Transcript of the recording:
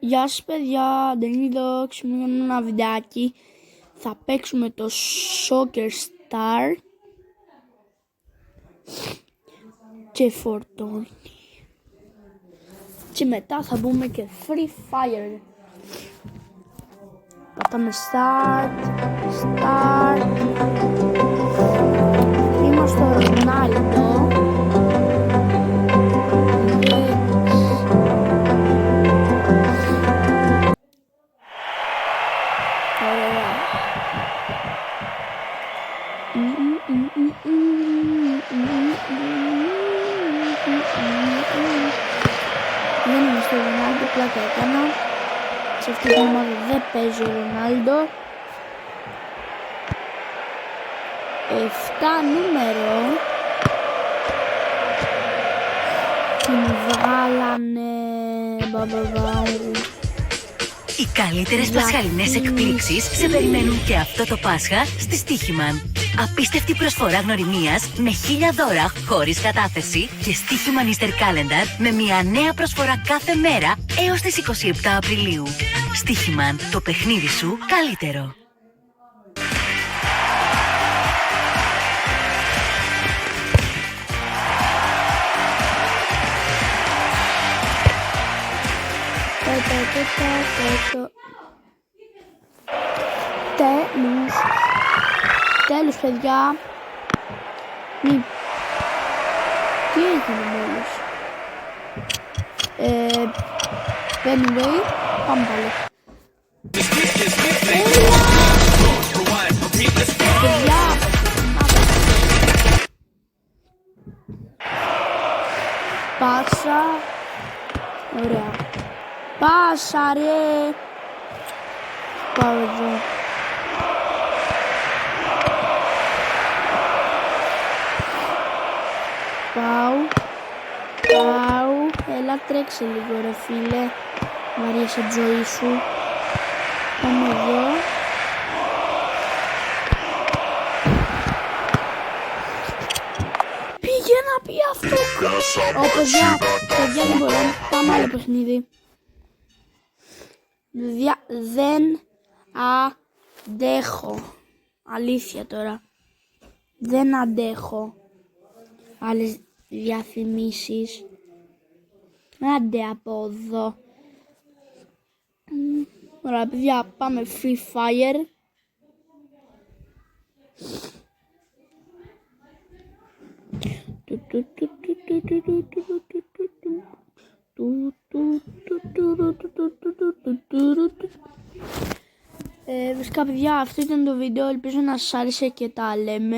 Γεια σας παιδιά, Ντενίδο, ξημερώνω ένα βιντεάκι. Θα παίξουμε το Soccer Star και φορτώνει. Και μετά θα μπούμε και Free Fire. Πατάμε Start. Είμαστε ο Ρονάλντο. Δεν είμαι στο Ρονάλντο, πλάκα έκανα. Σε αυτή την ομάδα δεν παίζει ο Ρονάλντο. 7 νούμερο. Την βγάλανε. Οι καλύτερες πασχαλινές εκπλήξεις σε περιμένουν και αυτό το Πάσχα στη Στοίχημαν. Απίστευτη προσφορά γνωριμίας με 1000 δώρα χωρίς κατάθεση και Στοίχημαν Easter Calendar με μια νέα προσφορά κάθε μέρα έως τις 27 Απριλίου. Στοίχημαν, το παιχνίδι σου καλύτερο. Τέλος παιδιά. Τι έγινε μόλις? Anyway, πάμε πάλι. Παιδιά, πάσα. Ωραία. Πάσα ρε. Πάω εδώ. Πάω. Έλα τρέξε λίγο ρε φίλε. Μ' αρέσει η ζωή σου. Πάμε εδώ. Πήγε να πει αυτό. Παιδιά λοιπόν, πάμε άλλο παιχνίδι. Δεν αντέχω. Αλήθεια τώρα. Δεν αντέχω άλλες διαφημίσεις. Άντε από εδώ. Ωραία παιδιά, πάμε Free Fire. Φυσικά παιδιά, αυτό ήταν το βίντεο. Ελπίζω να σας άρεσε και τα λέμε.